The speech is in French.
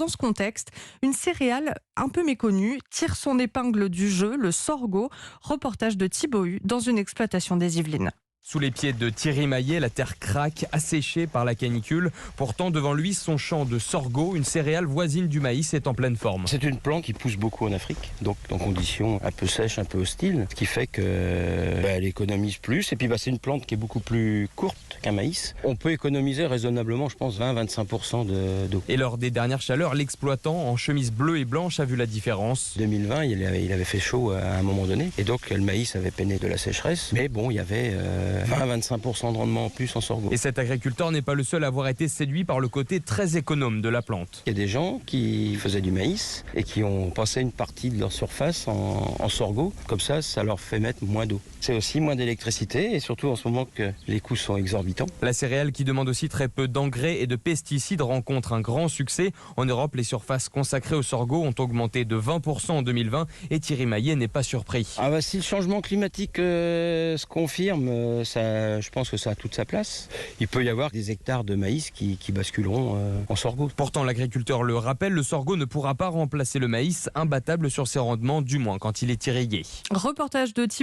dans ce contexte, une céréale un peu méconnue tire son épingle du jeu, le sorgho. Reportage de Thibaut Hu dans une exploitation des Yvelines. Sous les pieds de Thierry Maillet, la terre craque, asséchée par la canicule. Pourtant, devant lui, son champ de sorgho, une céréale voisine du maïs, est en pleine forme. C'est une plante qui pousse beaucoup en Afrique, donc dans conditions un peu sèches, un peu hostiles, ce qui fait qu'elle économise plus. Et puis c'est une plante qui est beaucoup plus courte qu'un maïs. On peut économiser raisonnablement, je pense, 20-25% d'eau. Et lors des dernières chaleurs, l'exploitant en chemise bleue et blanche a vu la différence. 2020, il avait fait chaud à un moment donné, et donc le maïs avait peiné de la sécheresse. Mais bon, il y avait 20-25% de rendement en plus en sorgho. Et cet agriculteur n'est pas le seul à avoir été séduit par le côté très économe de la plante. Il y a des gens qui faisaient du maïs et qui ont passé une partie de leur surface en sorgho. Comme ça leur fait mettre moins d'eau. C'est aussi moins d'électricité et surtout en ce moment que les coûts sont exorbitants. La céréale, qui demande aussi très peu d'engrais et de pesticides, rencontre un grand succès. En Europe, les surfaces consacrées au sorgho ont augmenté de 20% en 2020 et Thierry Maillet n'est pas surpris. Si le changement climatique se confirme, je pense que ça a toute sa place. Il peut y avoir des hectares de maïs qui basculeront en sorgho. Pourtant, l'agriculteur le rappelle, le sorgho ne pourra pas remplacer le maïs, imbattable sur ses rendements, du moins quand il est irrigué. Reportage de Thibaut